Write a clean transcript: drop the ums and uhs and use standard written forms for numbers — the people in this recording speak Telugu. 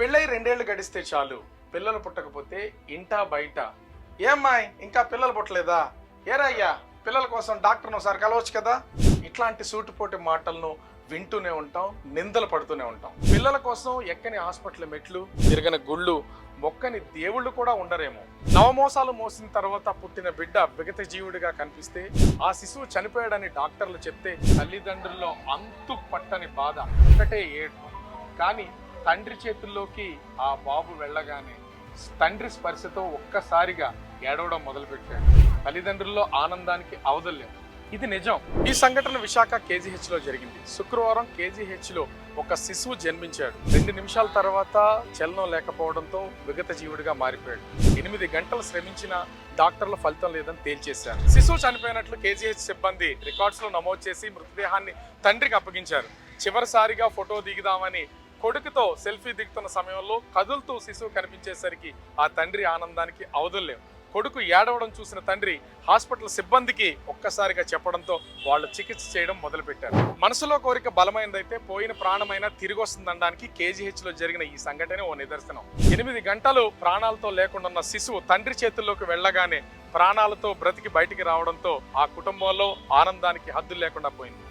పెళ్ళై 2 ఏళ్లు గడిస్తే చాలు పిల్లలు పుట్టకపోతే ఇంటా బయట ఏమ్మాయ్ ఇంకా పిల్లలు పుట్టలేదా ఏరయ్యా పిల్లల కోసం డాక్టర్ను ఒకసారి కలవచ్చు కదా ఇట్లాంటి సూటిపోటి మాటలను వింటూనే ఉంటాం, నిందలు పడుతూనే ఉంటాం. పిల్లల కోసం ఎక్కని హాస్పిటల్ మెట్లు, తిరగని గుళ్ళు, మొక్కని దేవుళ్ళు కూడా ఉండరేమో. నవమోసాలు మోసిన తర్వాత పుట్టిన బిడ్డ విగత జీవుడిగా కనిపిస్తే ఆ శిశువు చనిపోయాడని డాక్టర్లు చెప్తే తల్లిదండ్రుల్లో అంతు పట్టని బాధ, ఒకటే ఏడుపు. కానీ తండ్రి చేతుల్లోకి ఆ బాబు వెళ్ళగానే తండ్రి స్పర్శతో ఒక్కసారిగా ఏడవడం మొదలుపెట్టాడు. తల్లిదండ్రుల్లో ఆనందానికి అవధుల్లేదు. ఇది నిజం. ఈ సంఘటన విశాఖ KGH లో జరిగింది. శుక్రవారం KGH లో ఒక శిశువు జన్మించాడు. 2 నిమిషాల తర్వాత చలనం లేకపోవడంతో విగత జీవుడిగా మారిపోయాడు. 8 గంటలు శ్రమించిన డాక్టర్ల ఫలితం లేదని తేల్చేశారు. శిశువు చనిపోయినట్లు KGH సిబ్బంది రికార్డ్స్ లో నమోదు చేసి మృతదేహాన్ని తండ్రికి అప్పగించారు. చివరిసారిగా ఫోటో దిగుదామని కొడుకుతో సెల్ఫీ దిగుతున్న సమయంలో కదులుతూ శిశువు కనిపించేసరికి ఆ తండ్రి ఆనందానికి అవధుల్లేవు. కొడుకు ఏడవడం చూసిన తండ్రి హాస్పిటల్ సిబ్బందికి ఒక్కసారిగా చెప్పడంతో వాళ్ళు చికిత్స చేయడం మొదలుపెట్టారు. మనసులో కోరిక బలమైనదైతే పోయిన ప్రాణమైనా తిరిగి వస్తుందనడానికి KGH లో జరిగిన ఈ సంఘటన ఓ నిదర్శనం. 8 గంటలు ప్రాణాలతో లేకుండా ఉన్న శిశువు తండ్రి చేతుల్లోకి వెళ్ళగానే ప్రాణాలతో బ్రతికి బయటికి రావడంతో ఆ కుటుంబంలో ఆనందానికి హద్దులు లేకుండా పోయింది.